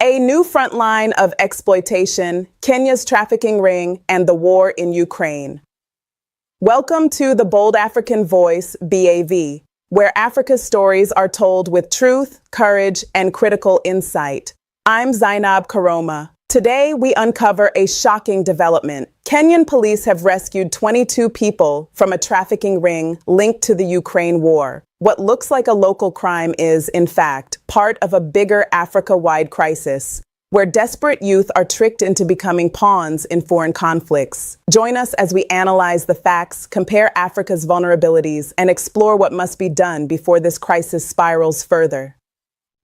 A new front line of exploitation, Kenya's trafficking ring, and the war in Ukraine. Welcome to the Bold African Voice, BAV, where Africa's stories are told with truth, courage, and critical insight. I'm Zainab Karoma. Today, we uncover a shocking development. Kenyan police have rescued 22 people from a trafficking ring linked to the Ukraine war. What looks like a local crime is, in fact, part of a bigger Africa-wide crisis, where desperate youth are tricked into becoming pawns in foreign conflicts. Join us as we analyze the facts, compare Africa's vulnerabilities, and explore what must be done before this crisis spirals further.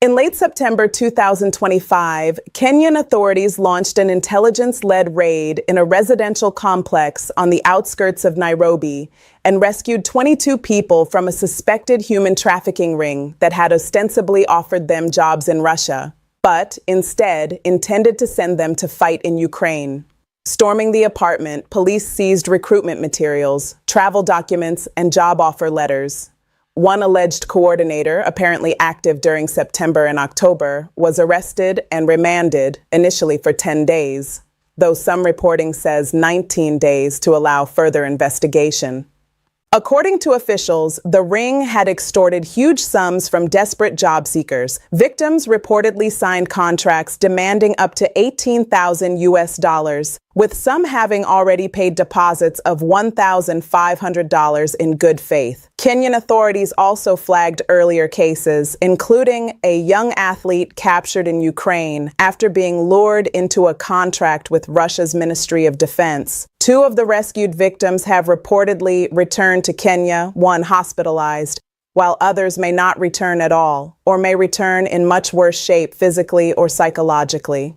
In late September 2025, Kenyan authorities launched an intelligence-led raid in a residential complex on the outskirts of Nairobi and rescued 22 people from a suspected human trafficking ring that had ostensibly offered them jobs in Russia, but instead intended to send them to fight in Ukraine. Storming the apartment, police seized recruitment materials, travel documents, and job offer letters. One alleged coordinator, apparently active during September and October, was arrested and remanded, initially for 10 days, though some reporting says 19 days to allow further investigation. According to officials, the ring had extorted huge sums from desperate job seekers. Victims reportedly signed contracts demanding up to $18,000, with some having already paid deposits of $1,500 in good faith. Kenyan authorities also flagged earlier cases, including a young athlete captured in Ukraine after being lured into a contract with Russia's Ministry of Defense. Two of the rescued victims have reportedly returned to Kenya, one hospitalized, while others may not return at all, or may return in much worse shape physically or psychologically.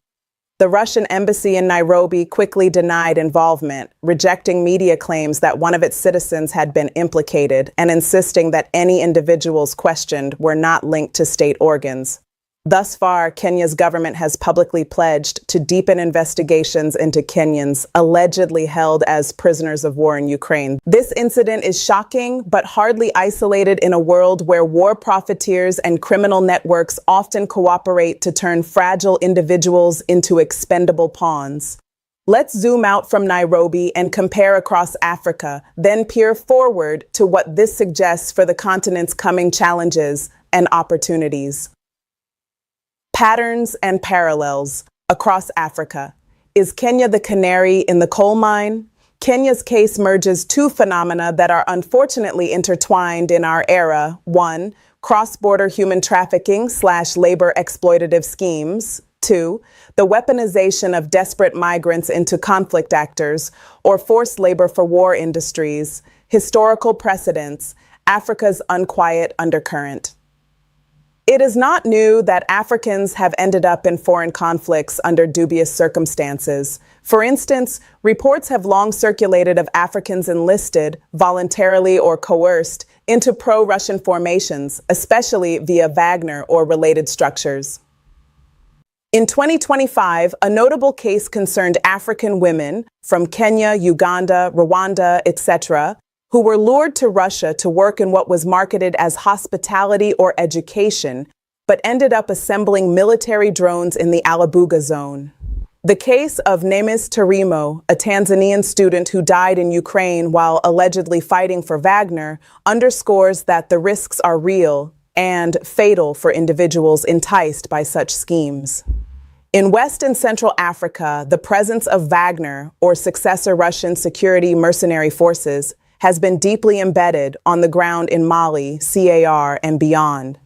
The Russian embassy in Nairobi quickly denied involvement, rejecting media claims that one of its citizens had been implicated and insisting that any individuals questioned were not linked to state organs. Thus far, Kenya's government has publicly pledged to deepen investigations into Kenyans allegedly held as prisoners of war in Ukraine. This incident is shocking, but hardly isolated in a world where war profiteers and criminal networks often cooperate to turn fragile individuals into expendable pawns. Let's zoom out from Nairobi and compare across Africa, then peer forward to what this suggests for the continent's coming challenges and opportunities. Patterns and parallels across Africa. Is Kenya the canary in the coal mine? Kenya's case merges two phenomena that are unfortunately intertwined in our era. One, cross-border human trafficking/labor exploitative schemes. Two, the weaponization of desperate migrants into conflict actors or forced labor for war industries. Historical precedents, Africa's unquiet undercurrent. It is not new that Africans have ended up in foreign conflicts under dubious circumstances. For instance, reports have long circulated of Africans enlisted, voluntarily or coerced, into pro-Russian formations, especially via Wagner or related structures. In 2025, a notable case concerned African women from Kenya, Uganda, Rwanda, etc., who were lured to Russia to work in what was marketed as hospitality or education, but ended up assembling military drones in the Alabuga zone. The case of Nemes Tarimo, a Tanzanian student who died in Ukraine while allegedly fighting for Wagner, underscores that the risks are real and fatal for individuals enticed by such schemes. In West and Central Africa, the presence of Wagner, or successor Russian security mercenary forces, has been deeply embedded on the ground in Mali, CAR, and beyond.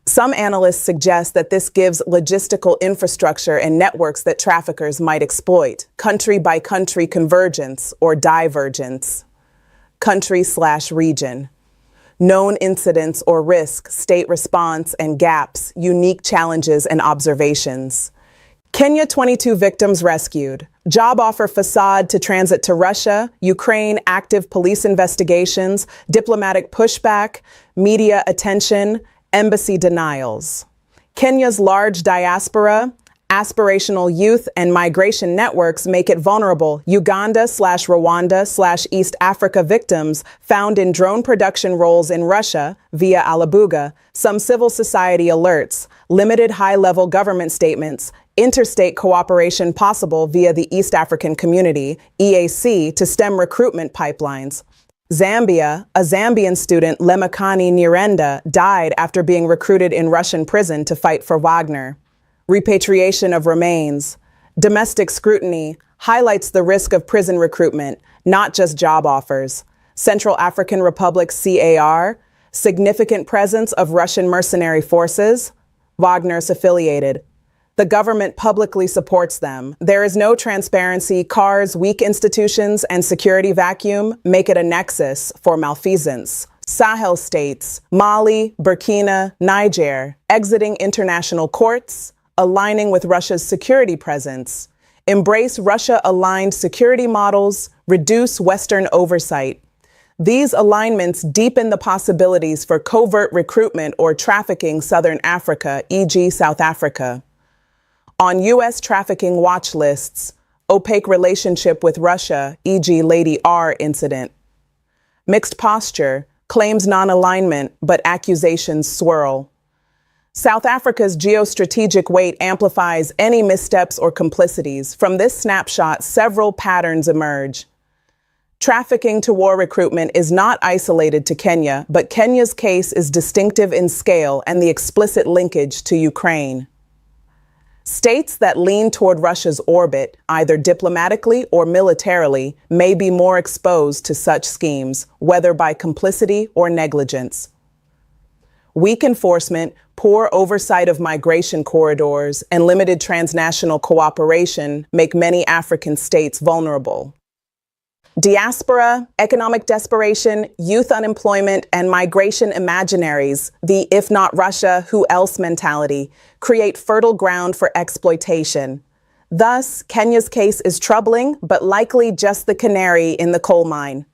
Some analysts suggest that this gives logistical infrastructure and networks that traffickers might exploit, country-by-country convergence or divergence, country/region, known incidents or risk, state response and gaps, unique challenges and observations. Kenya 22 victims rescued. Job offer facade to transit to Russia, Ukraine active police investigations, diplomatic pushback, media attention, embassy denials. Kenya's large diaspora, Aspirational youth and migration networks make it vulnerable. Uganda/Rwanda/East Africa victims found in drone production roles in Russia via Alabuga, some civil society alerts, limited high-level government statements, interstate cooperation possible via the East African Community, EAC, to stem recruitment pipelines. Zambia, a Zambian student, Lemakani Nyirenda, died after being recruited in Russian prison to fight for Wagner. Repatriation of remains. Domestic scrutiny highlights the risk of prison recruitment, not just job offers. Central African Republic CAR, significant presence of Russian mercenary forces, Wagner's affiliated. The government publicly supports them. There is no transparency. CAR's weak institutions and security vacuum make it a nexus for malfeasance. Sahel states, Mali, Burkina, Niger, exiting international courts, aligning with Russia's security presence, embrace Russia-aligned security models, reduce Western oversight. These alignments deepen the possibilities for covert recruitment or trafficking Southern Africa, e.g. South Africa. On U.S. trafficking watch lists, opaque relationship with Russia, e.g. Lady R incident. Mixed posture, claims non-alignment, but accusations swirl. South Africa's geostrategic weight amplifies any missteps or complicities. From this snapshot, several patterns emerge. Trafficking to war recruitment is not isolated to Kenya, but Kenya's case is distinctive in scale and the explicit linkage to Ukraine. States that lean toward Russia's orbit, either diplomatically or militarily, may be more exposed to such schemes, whether by complicity or negligence. Weak enforcement, poor oversight of migration corridors, and limited transnational cooperation make many African states vulnerable. Diaspora, economic desperation, youth unemployment, and migration imaginaries, the if not Russia, who else mentality, create fertile ground for exploitation. Thus, Kenya's case is troubling, but likely just the canary in the coal mine.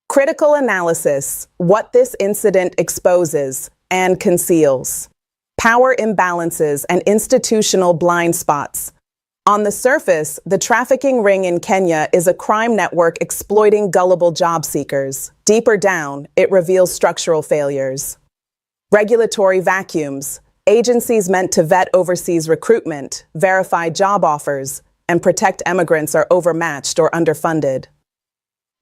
Critical analysis, what this incident exposes and conceals. Power imbalances and institutional blind spots. On the surface, the trafficking ring in Kenya is a crime network exploiting gullible job seekers. Deeper down, it reveals structural failures. Regulatory vacuums. Agencies meant to vet overseas recruitment, verify job offers, and protect immigrants are overmatched or underfunded.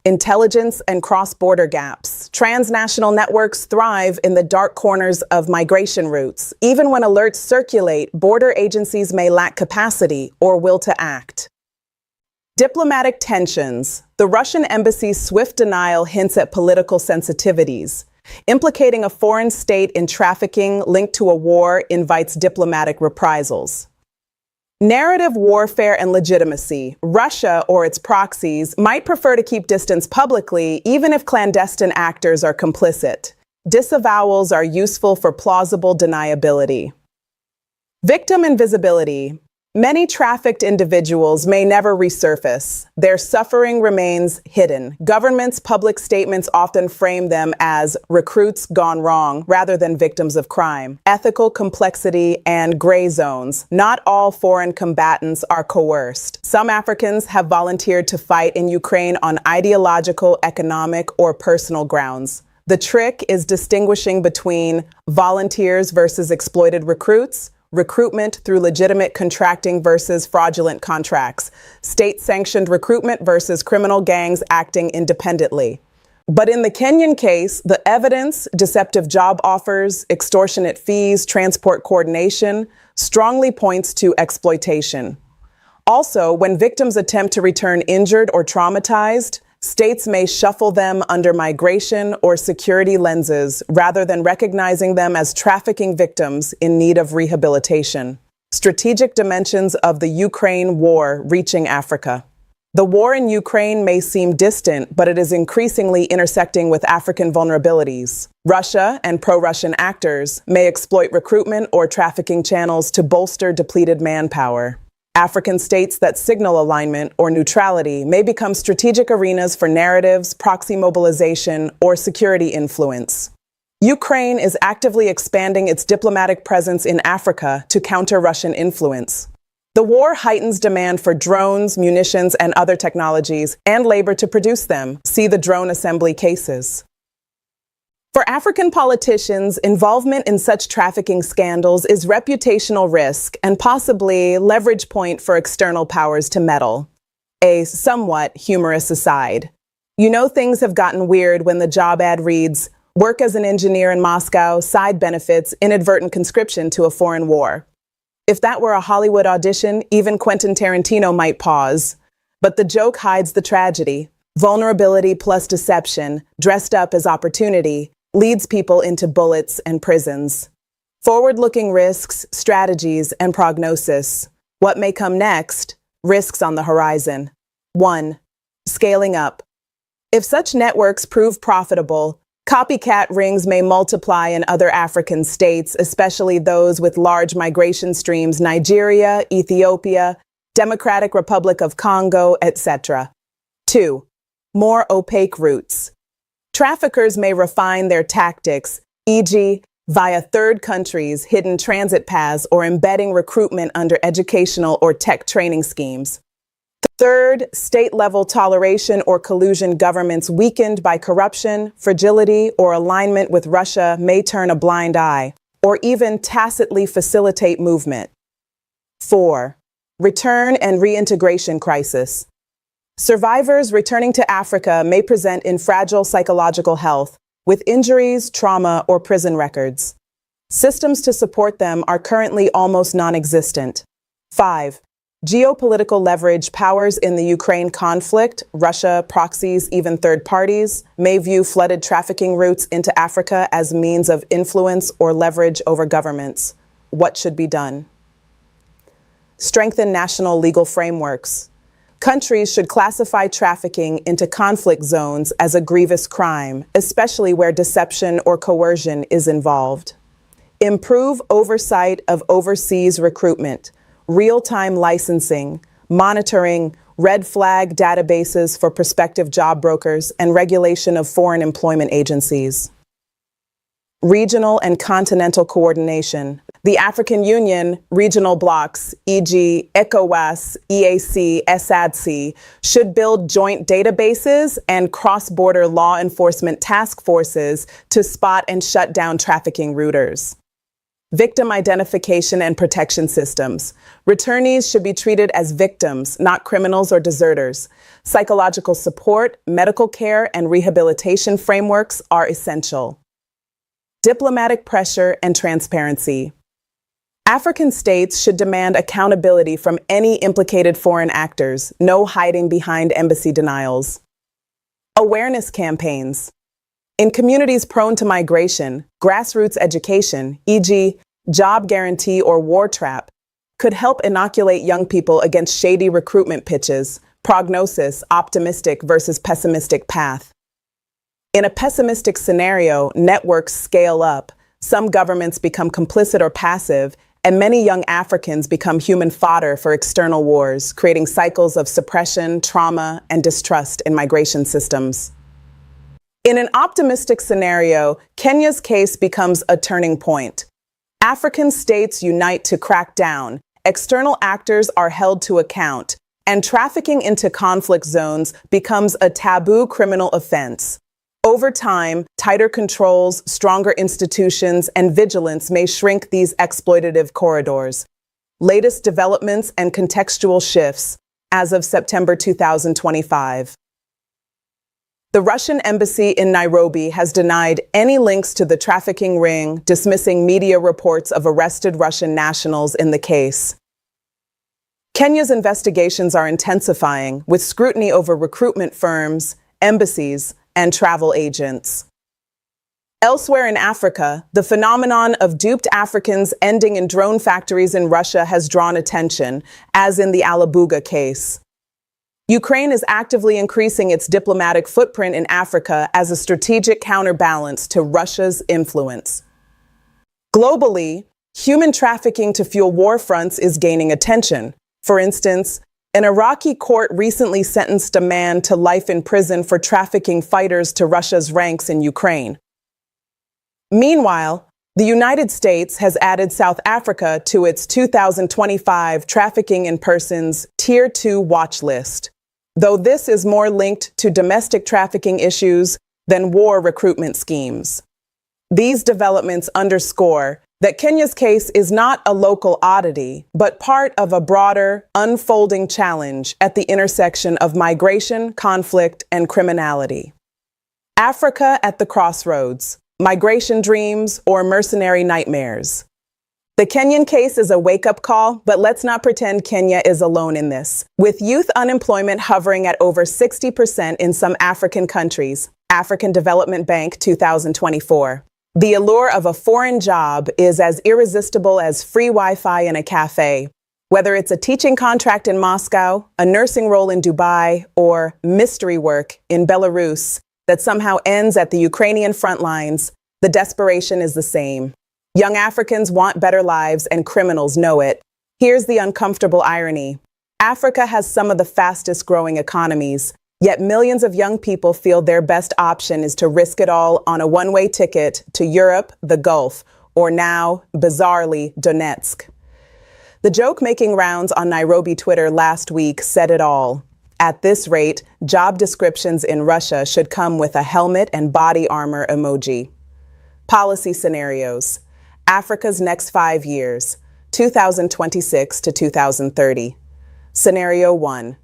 Intelligence and cross-border gaps. Transnational networks thrive in the dark corners of migration routes. Even when alerts circulate, border agencies may lack capacity or will to act. Diplomatic tensions. The Russian embassy's swift denial hints at political sensitivities. Implicating a foreign state in trafficking linked to a war invites diplomatic reprisals. Narrative warfare and legitimacy. Russia or its proxies might prefer to keep distance publicly, even if clandestine actors are complicit. Disavowals are useful for plausible deniability. Victim invisibility. Many trafficked individuals may never resurface. Their suffering remains hidden. Governments' public statements often frame them as recruits gone wrong rather than victims of crime. Ethical complexity and gray zones. Not all foreign combatants are coerced. Some Africans have volunteered to fight in Ukraine on ideological, economic, or personal grounds. The trick is distinguishing between volunteers versus exploited recruits, recruitment through legitimate contracting versus fraudulent contracts, state-sanctioned recruitment versus criminal gangs acting independently. But in the Kenyan case, the evidence, deceptive job offers, extortionate fees, transport coordination, strongly points to exploitation. Also, when victims attempt to return injured or traumatized, states may shuffle them under migration or security lenses rather than recognizing them as trafficking victims in need of rehabilitation. Strategic dimensions of the Ukraine war reaching Africa. The war in Ukraine may seem distant, but it is increasingly intersecting with African vulnerabilities. Russia and pro-Russian actors may exploit recruitment or trafficking channels to bolster depleted manpower. African states that signal alignment or neutrality may become strategic arenas for narratives, proxy mobilization, or security influence. Ukraine is actively expanding its diplomatic presence in Africa to counter Russian influence. The war heightens demand for drones, munitions, and other technologies, and labor to produce them. See the drone assembly cases. For African politicians, involvement in such trafficking scandals is reputational risk and possibly leverage point for external powers to meddle. A somewhat humorous aside. You know things have gotten weird when the job ad reads, "Work as an engineer in Moscow, side benefits, inadvertent conscription to a foreign war." If that were a Hollywood audition, even Quentin Tarantino might pause. But the joke hides the tragedy. Vulnerability plus deception, dressed up as opportunity, leads people into bullets and prisons. Forward-looking risks, strategies, and prognosis. What may come next? Risks on the horizon. 1. Scaling up. If such networks prove profitable, copycat rings may multiply in other African states, especially those with large migration streams: Nigeria, Ethiopia, Democratic Republic of Congo, etc. 2. More opaque routes. Traffickers may refine their tactics, e.g., via third countries, hidden transit paths, or embedding recruitment under educational or tech training schemes. Third, state-level toleration or collusion. Governments weakened by corruption, fragility, or alignment with Russia may turn a blind eye, or even tacitly facilitate movement. 4. Return and reintegration crisis. Survivors returning to Africa may present in fragile psychological health, with injuries, trauma, or prison records. Systems to support them are currently almost non-existent. 5. Geopolitical leverage. Powers in the Ukraine conflict, Russia, proxies, even third parties, may view flooded trafficking routes into Africa as means of influence or leverage over governments. What should be done? Strengthen national legal frameworks. Countries should classify trafficking into conflict zones as a grievous crime, especially where deception or coercion is involved. Improve oversight of overseas recruitment, real-time licensing, monitoring, red flag databases for prospective job brokers, and regulation of foreign employment agencies. Regional and continental coordination. The African Union regional blocs, e.g. ECOWAS, EAC, SADC, should build joint databases and cross-border law enforcement task forces to spot and shut down trafficking routers. Victim identification and protection systems. Returnees should be treated as victims, not criminals or deserters. Psychological support, medical care, and rehabilitation frameworks are essential. Diplomatic pressure and transparency. African states should demand accountability from any implicated foreign actors, no hiding behind embassy denials. Awareness campaigns. In communities prone to migration, grassroots education, e.g., job guarantee or war trap, could help inoculate young people against shady recruitment pitches, prognosis, optimistic versus pessimistic path. In a pessimistic scenario, networks scale up, some governments become complicit or passive, and many young Africans become human fodder for external wars, creating cycles of suppression, trauma, and distrust in migration systems. In an optimistic scenario, Kenya's case becomes a turning point. African states unite to crack down, external actors are held to account, and trafficking into conflict zones becomes a taboo criminal offense. Over time, tighter controls, stronger institutions, and vigilance may shrink these exploitative corridors. Latest developments and contextual shifts as of September 2025. The Russian embassy in Nairobi has denied any links to the trafficking ring, dismissing media reports of arrested Russian nationals in the case. Kenya's investigations are intensifying, with scrutiny over recruitment firms, embassies, and travel agents. Elsewhere in Africa, the phenomenon of duped Africans ending in drone factories in Russia has drawn attention, as in the Alabuga case. Ukraine is actively increasing its diplomatic footprint in Africa as a strategic counterbalance to Russia's influence. Globally, human trafficking to fuel war fronts is gaining attention. For instance, an Iraqi court recently sentenced a man to life in prison for trafficking fighters to Russia's ranks in Ukraine. Meanwhile, The United States has added South Africa to its 2025 Trafficking in Persons Tier 2 watch list, though this is more linked to domestic trafficking issues than war recruitment schemes. These developments underscore that Kenya's case is not a local oddity, but part of a broader, unfolding challenge at the intersection of migration, conflict, and criminality. Africa at the crossroads. Migration dreams or mercenary nightmares. The Kenyan case is a wake-up call, but let's not pretend Kenya is alone in this. With youth unemployment hovering at over 60% in some African countries, African Development Bank 2024. The allure of a foreign job is as irresistible as free Wi-Fi in a cafe. Whether it's a teaching contract in Moscow, a nursing role in Dubai, or mystery work in Belarus that somehow ends at the Ukrainian front lines, the desperation is the same. Young Africans want better lives and criminals know it. Here's the uncomfortable irony. Africa has some of the fastest growing economies, yet millions of young people feel their best option is to risk it all on a one-way ticket to Europe, the Gulf, or now, bizarrely, Donetsk. The joke making rounds on Nairobi Twitter last week said it all. At this rate, job descriptions in Russia should come with a helmet and body armor emoji. Policy scenarios. Africa's next 5 years, 2026 to 2030. Scenario 1.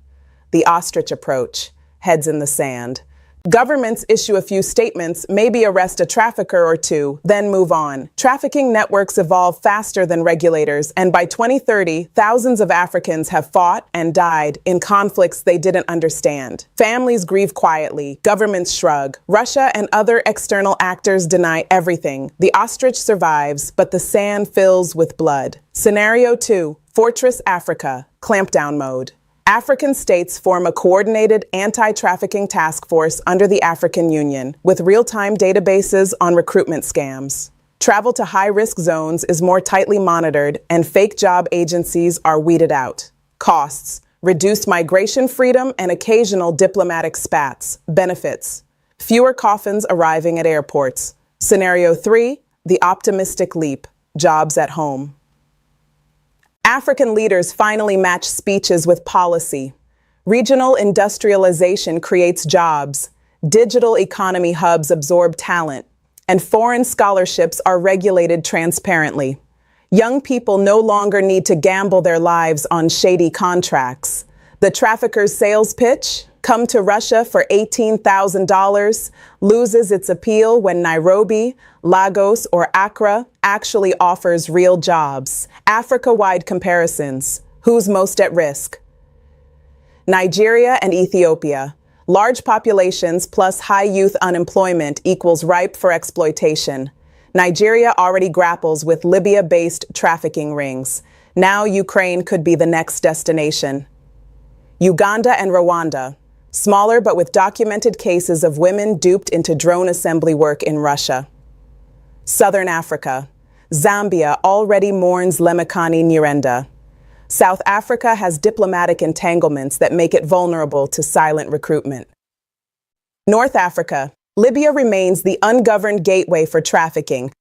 The ostrich approach, heads in the sand. Governments issue a few statements, maybe arrest a trafficker or two, then move on. Trafficking networks evolve faster than regulators, and by 2030, thousands of Africans have fought and died in conflicts they didn't understand. Families grieve quietly, governments shrug. Russia and other external actors deny everything. The ostrich survives, but the sand fills with blood. Scenario 2, Fortress Africa, clampdown mode. African states form a coordinated anti-trafficking task force under the African Union, with real-time databases on recruitment scams. Travel to high-risk zones is more tightly monitored, and fake job agencies are weeded out. Costs: reduced migration freedom and occasional diplomatic spats. Benefits: fewer coffins arriving at airports. Scenario 3, the optimistic leap, jobs at home. African leaders finally match speeches with policy. Regional industrialization creates jobs. Digital economy hubs absorb talent. And foreign scholarships are regulated transparently. Young people no longer need to gamble their lives on shady contracts. The trafficker's sales pitch, come to Russia for $18,000, loses its appeal when Nairobi, Lagos, or Accra actually offers real jobs. Africa-wide comparisons. Who's most at risk? Nigeria and Ethiopia. Large populations plus high youth unemployment equals ripe for exploitation. Nigeria already grapples with Libya-based trafficking rings. Now Ukraine could be the next destination. Uganda and Rwanda. Smaller but with documented cases of women duped into drone assembly work in Russia. Southern Africa. Zambia already mourns Lemekani Nyirenda. South Africa has diplomatic entanglements that make it vulnerable to silent recruitment. North Africa. Libya remains the ungoverned gateway for trafficking,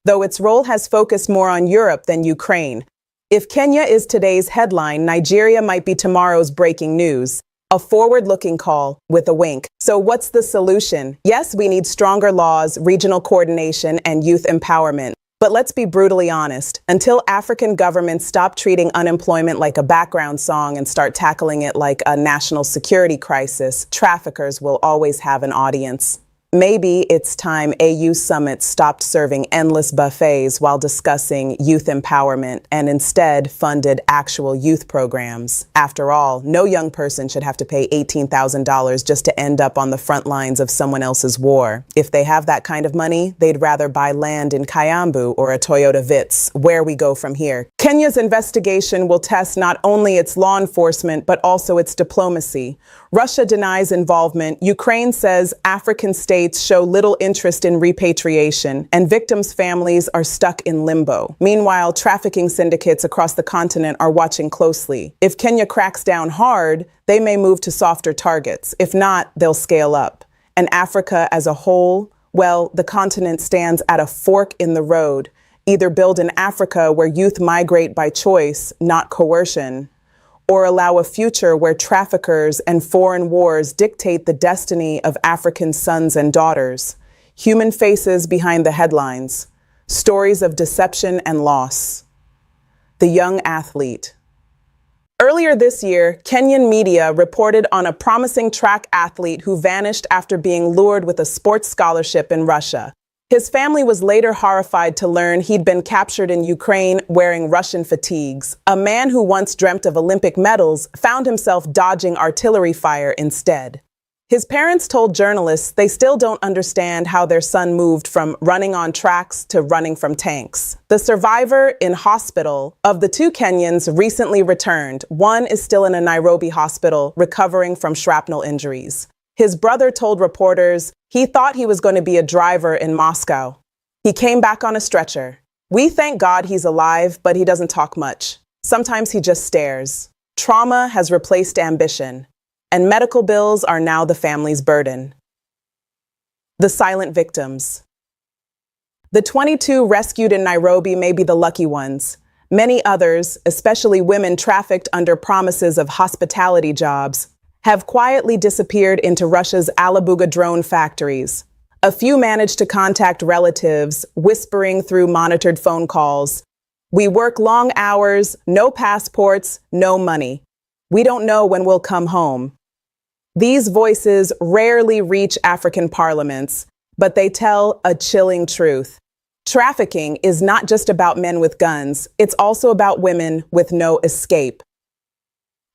though its role has focused more on Europe than Ukraine. If Kenya is today's headline, Nigeria might be tomorrow's breaking news. A forward-looking call with a wink. So what's the solution? Yes, we need stronger laws, regional coordination, and youth empowerment. But let's be brutally honest. Until African governments stop treating unemployment like a background song and start tackling it like a national security crisis, traffickers will always have an audience. Maybe it's time AU summits stopped serving endless buffets while discussing youth empowerment and instead funded actual youth programs. After all, no young person should have to pay $18,000 just to end up on the front lines of someone else's war. If they have that kind of money, they'd rather buy land in Kiambu or a Toyota Vitz. Where we go from here? Kenya's investigation will test not only its law enforcement, but also its diplomacy. Russia denies involvement. Ukraine says African states show little interest in repatriation, and victims' families are stuck in limbo. Meanwhile, trafficking syndicates across the continent are watching closely. If Kenya cracks down hard, they may move to softer targets. If not, they'll scale up. And Africa as a whole, well, the continent stands at a fork in the road. either build an Africa where youth migrate by choice, not coercion, or allow a future where traffickers and foreign wars dictate the destiny of African sons and daughters. Human faces behind the headlines. Stories of deception and loss. The young athlete. Earlier this year, Kenyan media reported on a promising track athlete who vanished after being lured with a sports scholarship in Russia. His family was later horrified to learn he'd been captured in Ukraine wearing Russian fatigues. A man who once dreamt of Olympic medals found himself dodging artillery fire instead. His parents told journalists they still don't understand how their son moved from running on tracks to running from tanks. The survivor in hospital of the two Kenyans recently returned. One is still in a Nairobi hospital recovering from shrapnel injuries. His brother told reporters he thought he was going to be a driver in Moscow. He came back on a stretcher. We thank God he's alive, but he doesn't talk much. Sometimes he just stares. Trauma has replaced ambition, and medical bills are now the family's burden. The silent victims. The 22 rescued in Nairobi may be the lucky ones. Many others, especially women trafficked under promises of hospitality jobs, have quietly disappeared into Russia's Alabuga drone factories. A few managed to contact relatives, whispering through monitored phone calls. We work long hours, no passports, no money. We don't know when we'll come home. These voices rarely reach African parliaments, but they tell a chilling truth. Trafficking is not just about men with guns, it's also about women with no escape.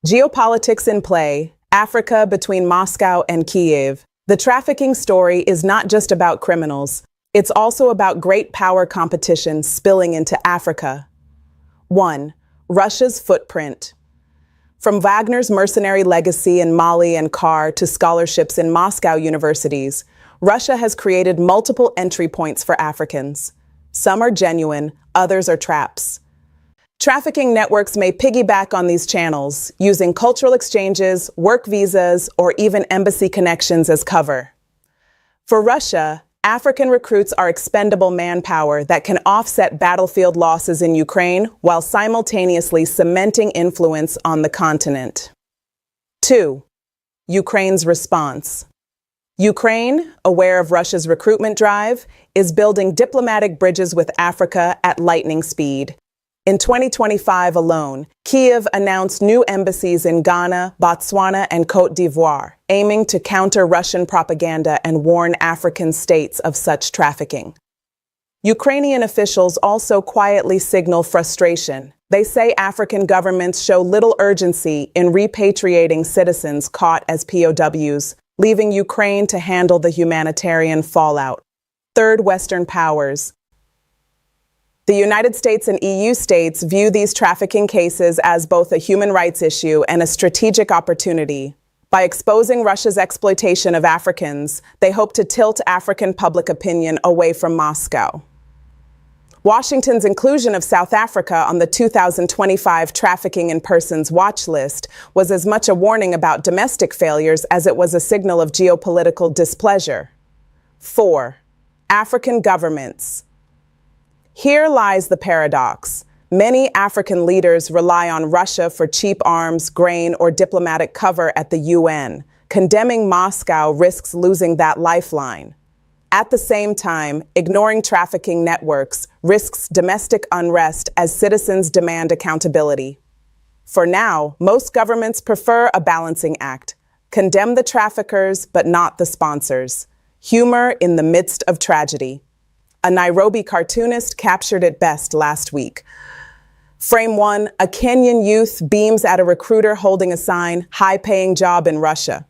Geopolitics in play, Africa between Moscow and Kiev. The trafficking story is not just about criminals, it's also about great power competition spilling into Africa. 1. Russia's footprint. From Wagner's mercenary legacy in Mali and CAR to scholarships in Moscow universities, Russia has created multiple entry points for Africans. Some are genuine, others are traps. Trafficking networks may piggyback on these channels, using cultural exchanges, work visas, or even embassy connections as cover. For Russia, African recruits are expendable manpower that can offset battlefield losses in Ukraine while simultaneously cementing influence on the continent. 2. Ukraine's response. Ukraine, aware of Russia's recruitment drive, is building diplomatic bridges with Africa at lightning speed. In 2025 alone, Kiev announced new embassies in Ghana, Botswana, and Côte d'Ivoire, aiming to counter Russian propaganda and warn African states of such trafficking. Ukrainian officials also quietly signal frustration. They say African governments show little urgency in repatriating citizens caught as POWs, leaving Ukraine to handle the humanitarian fallout. Third, Western powers. The United States and EU states view these trafficking cases as both a human rights issue and a strategic opportunity. By exposing Russia's exploitation of Africans, they hope to tilt African public opinion away from Moscow. Washington's inclusion of South Africa on the 2025 Trafficking in Persons watch list was as much a warning about domestic failures as it was a signal of geopolitical displeasure. 4. African governments. Here lies the paradox. Many African leaders rely on Russia for cheap arms, grain, or diplomatic cover at the UN. Condemning Moscow risks losing that lifeline. At the same time, ignoring trafficking networks risks domestic unrest as citizens demand accountability. For now, most governments prefer a balancing act. Condemn the traffickers, but not the sponsors. Humor in the midst of tragedy. A Nairobi cartoonist captured it best last week. Frame 1, a Kenyan youth beams at a recruiter holding a sign, high-paying job in Russia.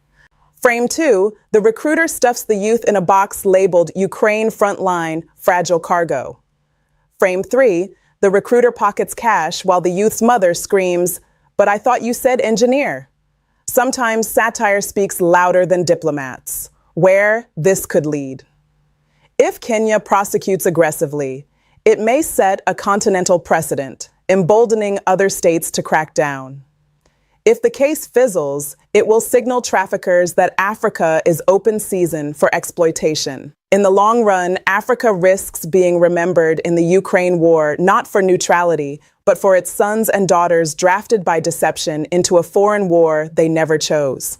Frame 2, the recruiter stuffs the youth in a box labeled Ukraine Frontline, Fragile Cargo. Frame 3, the recruiter pockets cash while the youth's mother screams, "But I thought you said engineer." Sometimes satire speaks louder than diplomats. Where this could lead. If Kenya prosecutes aggressively, it may set a continental precedent, emboldening other states to crack down. If the case fizzles, it will signal traffickers that Africa is open season for exploitation. In the long run, Africa risks being remembered in the Ukraine war not for neutrality, but for its sons and daughters drafted by deception into a foreign war they never chose.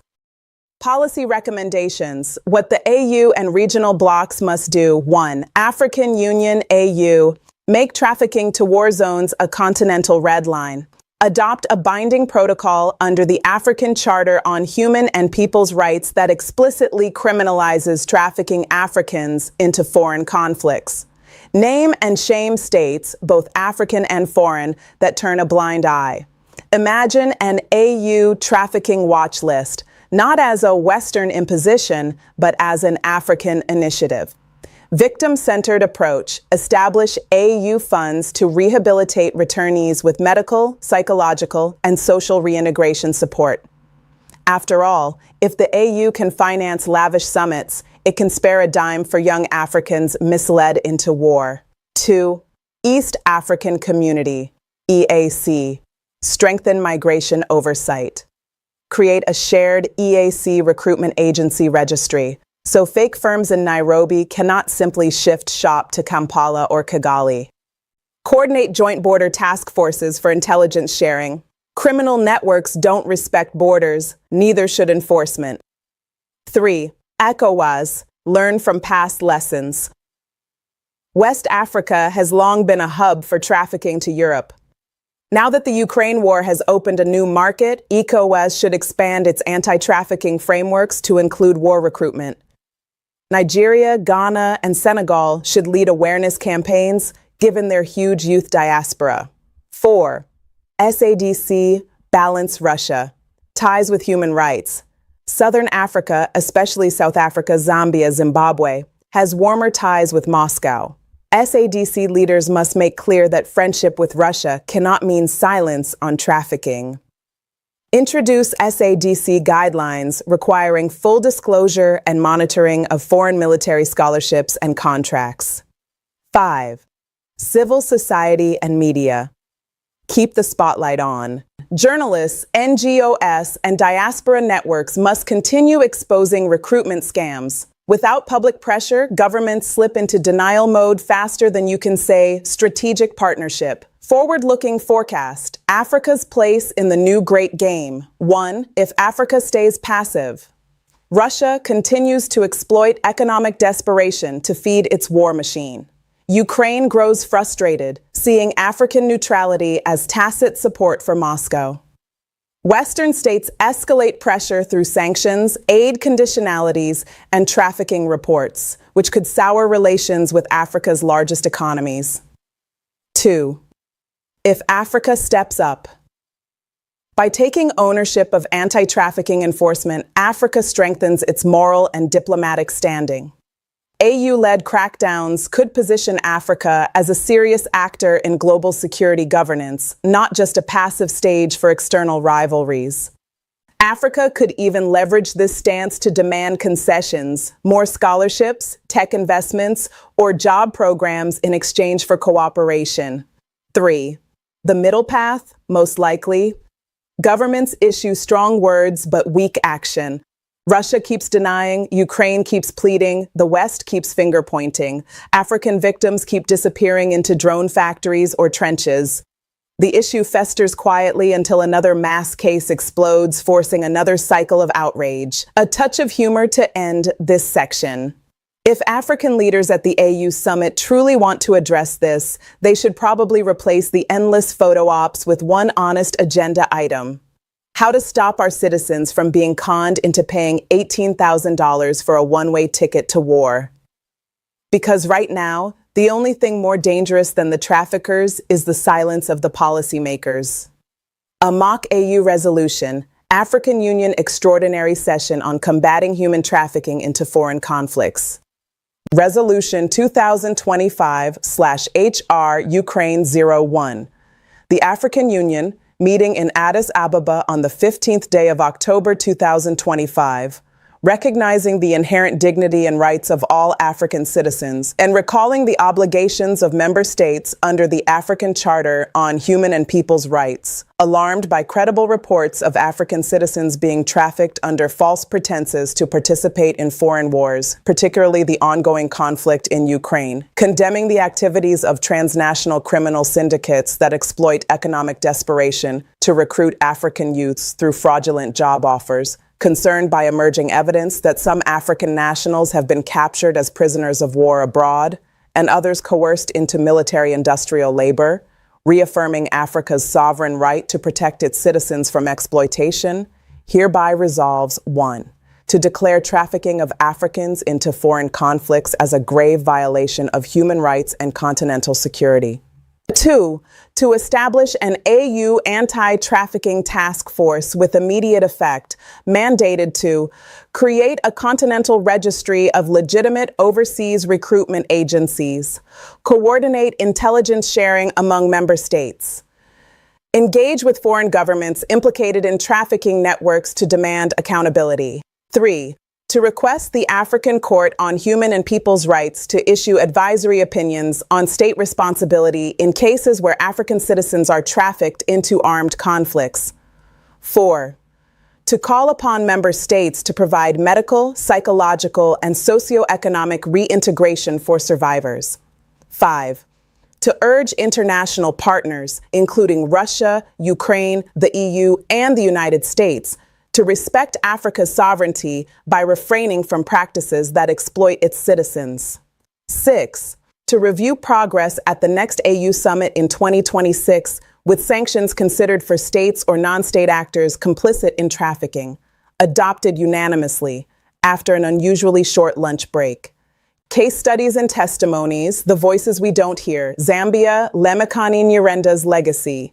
Policy recommendations. What the AU and regional blocs must do. 1. African Union AU. Make trafficking to war zones a continental red line. Adopt a binding protocol under the African Charter on Human and People's Rights that explicitly criminalizes trafficking Africans into foreign conflicts. Name and shame states, both African and foreign, that turn a blind eye. Imagine an AU trafficking watch list, not as a Western imposition, but as an African initiative. Victim-centered approach. Establish AU funds to rehabilitate returnees with medical, psychological, and social reintegration support. After all, if the AU can finance lavish summits, it can spare a dime for young Africans misled into war. 2. East African Community, EAC. Strengthen migration oversight. Create a shared EAC recruitment agency registry, so fake firms in Nairobi cannot simply shift shop to Kampala or Kigali. Coordinate joint border task forces for intelligence sharing. Criminal networks don't respect borders, neither should enforcement. 3. ECOWAS. Learn from past lessons. West Africa has long been a hub for trafficking to Europe. Now that the Ukraine war has opened a new market, ECOWAS should expand its anti-trafficking frameworks to include war recruitment. Nigeria, Ghana, and Senegal should lead awareness campaigns, given their huge youth diaspora. 4. SADC, balance Russia. Ties with human rights. Southern Africa, especially South Africa, Zambia, Zimbabwe, has warmer ties with Moscow. SADC leaders must make clear that friendship with Russia cannot mean silence on trafficking. Introduce SADC guidelines requiring full disclosure and monitoring of foreign military scholarships and contracts. 5. Civil society and media. Keep the spotlight on. Journalists, NGOs, and diaspora networks must continue exposing recruitment scams. Without public pressure, governments slip into denial mode faster than you can say strategic partnership. Forward-looking forecast. Africa's place in the new great game. 1. If Africa stays passive. Russia continues to exploit economic desperation to feed its war machine. Ukraine grows frustrated, seeing African neutrality as tacit support for Moscow. Western states escalate pressure through sanctions, aid conditionalities, and trafficking reports, which could sour relations with Africa's largest economies. 2. If Africa steps up. By taking ownership of anti-trafficking enforcement, Africa strengthens its moral and diplomatic standing. AU-led crackdowns could position Africa as a serious actor in global security governance, not just a passive stage for external rivalries. Africa could even leverage this stance to demand concessions, more scholarships, tech investments, or job programs in exchange for cooperation. 3. The middle path, most likely. Governments issue strong words but weak action. Russia keeps denying, Ukraine keeps pleading, the West keeps finger-pointing. African victims keep disappearing into drone factories or trenches. The issue festers quietly until another mass case explodes, forcing another cycle of outrage. A touch of humor to end this section. If African leaders at the AU summit truly want to address this, they should probably replace the endless photo ops with one honest agenda item. How to stop our citizens from being conned into paying $18,000 for a one-way ticket to war. Because right now, the only thing more dangerous than the traffickers is the silence of the policymakers. A mock AU resolution, African Union Extraordinary Session on Combating Human Trafficking into Foreign Conflicts. Resolution 2025/HR Ukraine 01. The African Union, meeting in Addis Ababa on the 15th day of October 2025, recognizing the inherent dignity and rights of all African citizens, and recalling the obligations of member states under the African Charter on Human and People's Rights, alarmed by credible reports of African citizens being trafficked under false pretenses to participate in foreign wars, particularly the ongoing conflict in Ukraine, condemning the activities of transnational criminal syndicates that exploit economic desperation to recruit African youths through fraudulent job offers, concerned by emerging evidence that some African nationals have been captured as prisoners of war abroad and others coerced into military-industrial labor, reaffirming Africa's sovereign right to protect its citizens from exploitation, hereby resolves 1. To declare trafficking of Africans into foreign conflicts as a grave violation of human rights and continental security. 2. To establish an AU anti-trafficking task force with immediate effect, mandated to create a continental registry of legitimate overseas recruitment agencies, coordinate intelligence sharing among member states, engage with foreign governments implicated in trafficking networks to demand accountability. 3. To request the African Court on Human and People's Rights to issue advisory opinions on state responsibility in cases where African citizens are trafficked into armed conflicts. 4. To call upon member states to provide medical, psychological, and socioeconomic reintegration for survivors. 5. To urge international partners, including Russia, Ukraine, the EU, and the United States, to respect Africa's sovereignty by refraining from practices that exploit its citizens. 6. To review progress at the next AU summit in 2026 with sanctions considered for states or non-state actors complicit in trafficking, adopted unanimously after an unusually short lunch break. Case studies and testimonies, the voices we don't hear, Zambia, Lemekani Nyerenda's legacy.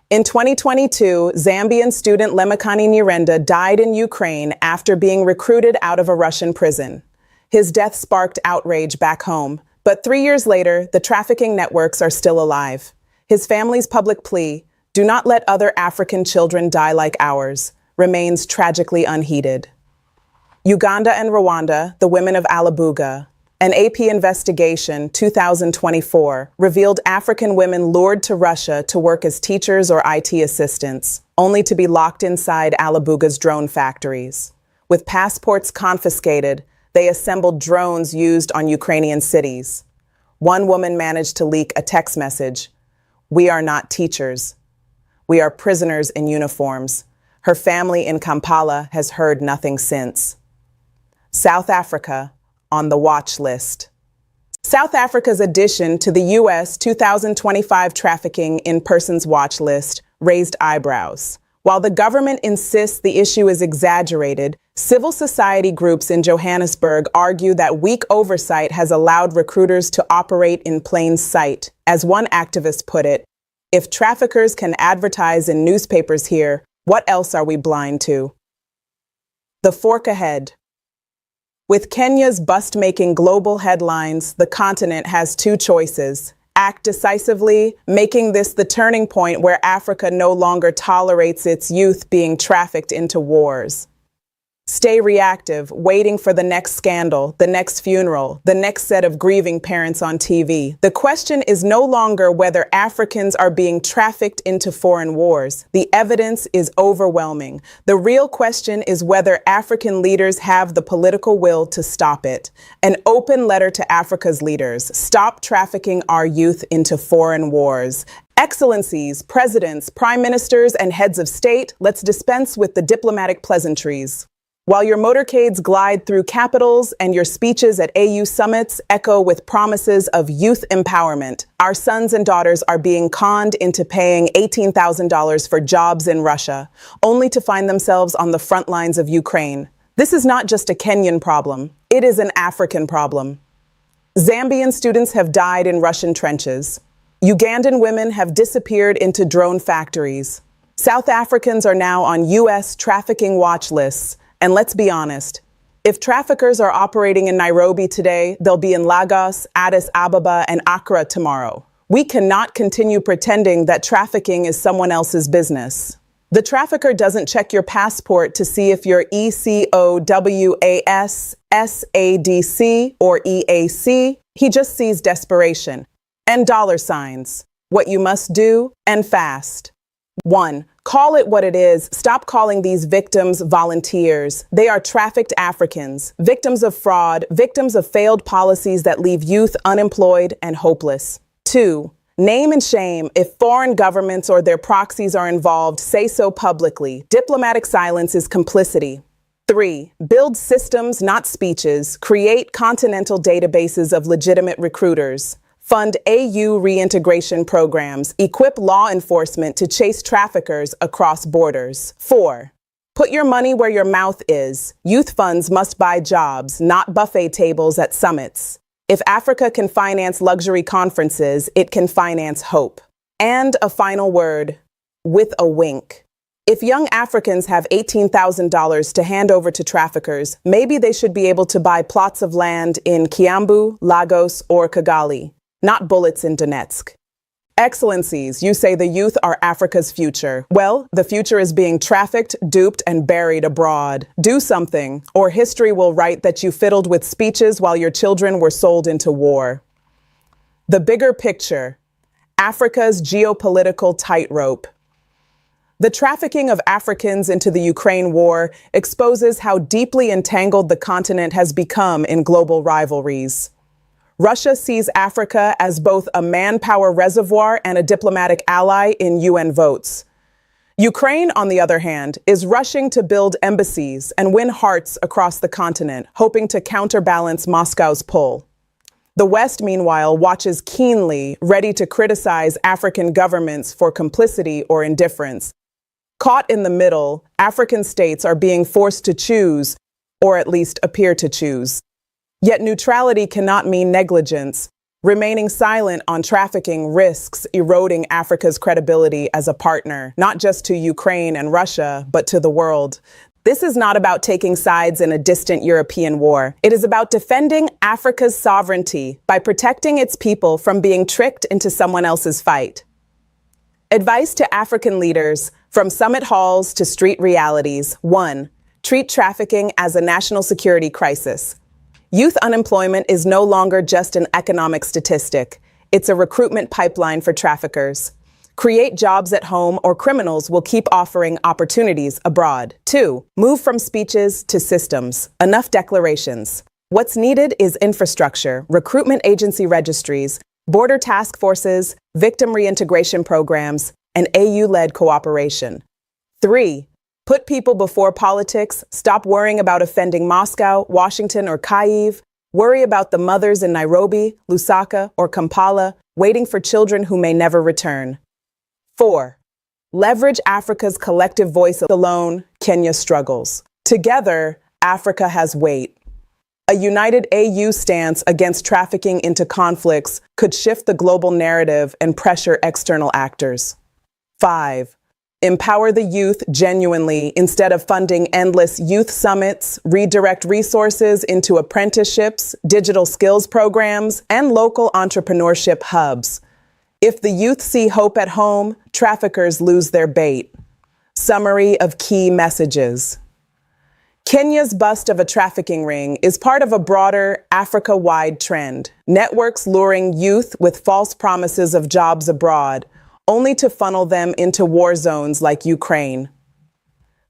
In 2022, Zambian student Lemekani Nyirenda died in Ukraine after being recruited out of a Russian prison. His death sparked outrage back home, but 3 years later, the trafficking networks are still alive. His family's public plea, "Do not let other African children die like ours," remains tragically unheeded. Uganda and Rwanda, the women of Alabuga. An AP investigation, 2024, revealed African women lured to Russia to work as teachers or IT assistants, only to be locked inside Alabuga's drone factories. With passports confiscated, they assembled drones used on Ukrainian cities. One woman managed to leak a text message, "We are not teachers. We are prisoners in uniforms." Her family in Kampala has heard nothing since. South Africa, on the watch list. South Africa's addition to the U.S. 2025 Trafficking in Persons Watch List raised eyebrows. While the government insists the issue is exaggerated, civil society groups in Johannesburg argue that weak oversight has allowed recruiters to operate in plain sight. As one activist put it, "If traffickers can advertise in newspapers here, what else are we blind to?" The fork ahead. With Kenya's bust-making global headlines, the continent has two choices. Act decisively, making this the turning point where Africa no longer tolerates its youth being trafficked into wars. Stay reactive, waiting for the next scandal, the next funeral, the next set of grieving parents on TV. The question is no longer whether Africans are being trafficked into foreign wars. The evidence is overwhelming. The real question is whether African leaders have the political will to stop it. An open letter to Africa's leaders: stop trafficking our youth into foreign wars. Excellencies, presidents, prime ministers, and heads of state, let's dispense with the diplomatic pleasantries. While your motorcades glide through capitals and your speeches at AU summits echo with promises of youth empowerment, our sons and daughters are being conned into paying $18,000 for jobs in Russia, only to find themselves on the front lines of Ukraine. This is not just a Kenyan problem, it is an African problem. Zambian students have died in Russian trenches. Ugandan women have disappeared into drone factories. South Africans are now on U.S. trafficking watch lists. And let's be honest, if traffickers are operating in Nairobi today, they'll be in Lagos, Addis Ababa, and Accra tomorrow. We cannot continue pretending that trafficking is someone else's business. The trafficker doesn't check your passport to see if you're ECOWAS, SADC, or EAC. He just sees desperation and dollar signs. What you must do, and fast. 1. Call it what it is. Stop calling these victims volunteers. They are trafficked Africans, victims of fraud, victims of failed policies that leave youth unemployed and hopeless. 2. Name and shame. If foreign governments or their proxies are involved, say so publicly. Diplomatic silence is complicity. 3. Build systems, not speeches. Create continental databases of legitimate recruiters. Fund AU reintegration programs. Equip law enforcement to chase traffickers across borders. 4. Put your money where your mouth is. Youth funds must buy jobs, not buffet tables at summits. If Africa can finance luxury conferences, it can finance hope. And a final word, with a wink. If young Africans have $18,000 to hand over to traffickers, maybe they should be able to buy plots of land in Kiambu, Lagos, or Kigali. Not bullets in Donetsk. Excellencies, you say the youth are Africa's future. Well, the future is being trafficked, duped, and buried abroad. Do something, or history will write that you fiddled with speeches while your children were sold into war. The bigger picture, Africa's geopolitical tightrope. The trafficking of Africans into the Ukraine war exposes how deeply entangled the continent has become in global rivalries. Russia sees Africa as both a manpower reservoir and a diplomatic ally in UN votes. Ukraine, on the other hand, is rushing to build embassies and win hearts across the continent, hoping to counterbalance Moscow's pull. The West, meanwhile, watches keenly, ready to criticize African governments for complicity or indifference. Caught in the middle, African states are being forced to choose, or at least appear to choose. Yet neutrality cannot mean negligence. Remaining silent on trafficking risks eroding Africa's credibility as a partner, not just to Ukraine and Russia, but to the world. This is not about taking sides in a distant European war. It is about defending Africa's sovereignty by protecting its people from being tricked into someone else's fight. Advice to African leaders, from summit halls to street realities. 1. Treat trafficking as a national security crisis. Youth unemployment is no longer just an economic statistic. It's a recruitment pipeline for traffickers. Create jobs at home or criminals will keep offering opportunities abroad. 2. Move from speeches to systems. Enough declarations. What's needed is infrastructure, recruitment agency registries, border task forces, victim reintegration programs, and AU-led cooperation. 3. Put people before politics. Stop worrying about offending Moscow, Washington, or Kyiv. Worry about the mothers in Nairobi, Lusaka, or Kampala, waiting for children who may never return. 4. Leverage Africa's collective voice. Alone, Kenya struggles. Together, Africa has weight. A united AU stance against trafficking into conflicts could shift the global narrative and pressure external actors. 5. Empower the youth genuinely. Instead of funding endless youth summits, redirect resources into apprenticeships, digital skills programs, and local entrepreneurship hubs. If the youth see hope at home, traffickers lose their bait. Summary of key messages. Kenya's bust of a trafficking ring is part of a broader Africa-wide trend. Networks luring youth with false promises of jobs abroad, only to funnel them into war zones like Ukraine.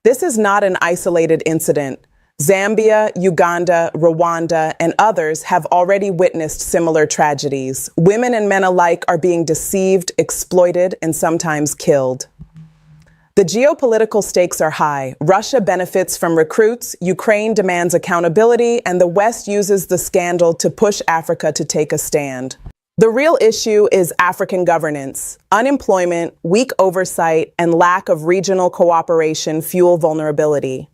This is not an isolated incident. Zambia, Uganda, Rwanda, and others have already witnessed similar tragedies. Women and men alike are being deceived, exploited, and sometimes killed. The geopolitical stakes are high. Russia benefits from recruits, Ukraine demands accountability, and the West uses the scandal to push Africa to take a stand. The real issue is African governance. Unemployment, weak oversight, and lack of regional cooperation fuel vulnerability.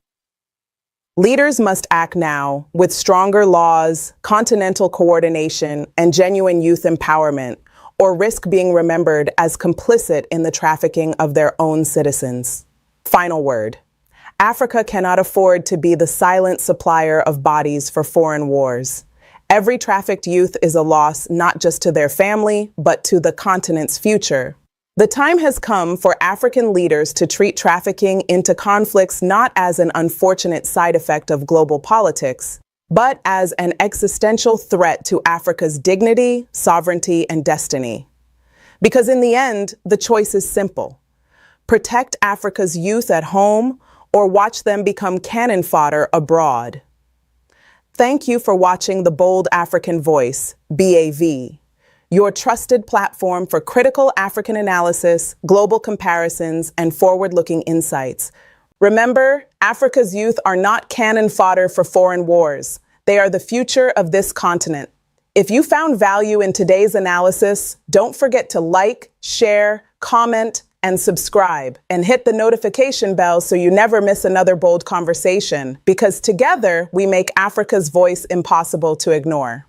Leaders must act now with stronger laws, continental coordination, and genuine youth empowerment, or risk being remembered as complicit in the trafficking of their own citizens. Final word. Africa cannot afford to be the silent supplier of bodies for foreign wars. Every trafficked youth is a loss not just to their family, but to the continent's future. The time has come for African leaders to treat trafficking into conflicts not as an unfortunate side effect of global politics, but as an existential threat to Africa's dignity, sovereignty, and destiny. Because in the end, the choice is simple. Protect Africa's youth at home or watch them become cannon fodder abroad. Thank you for watching The Bold African Voice, BAV, your trusted platform for critical African analysis, global comparisons, and forward-looking insights. Remember, Africa's youth are not cannon fodder for foreign wars. They are the future of this continent. If you found value in today's analysis, don't forget to like, share, comment, and subscribe, and hit the notification bell so you never miss another bold conversation, because together we make Africa's voice impossible to ignore.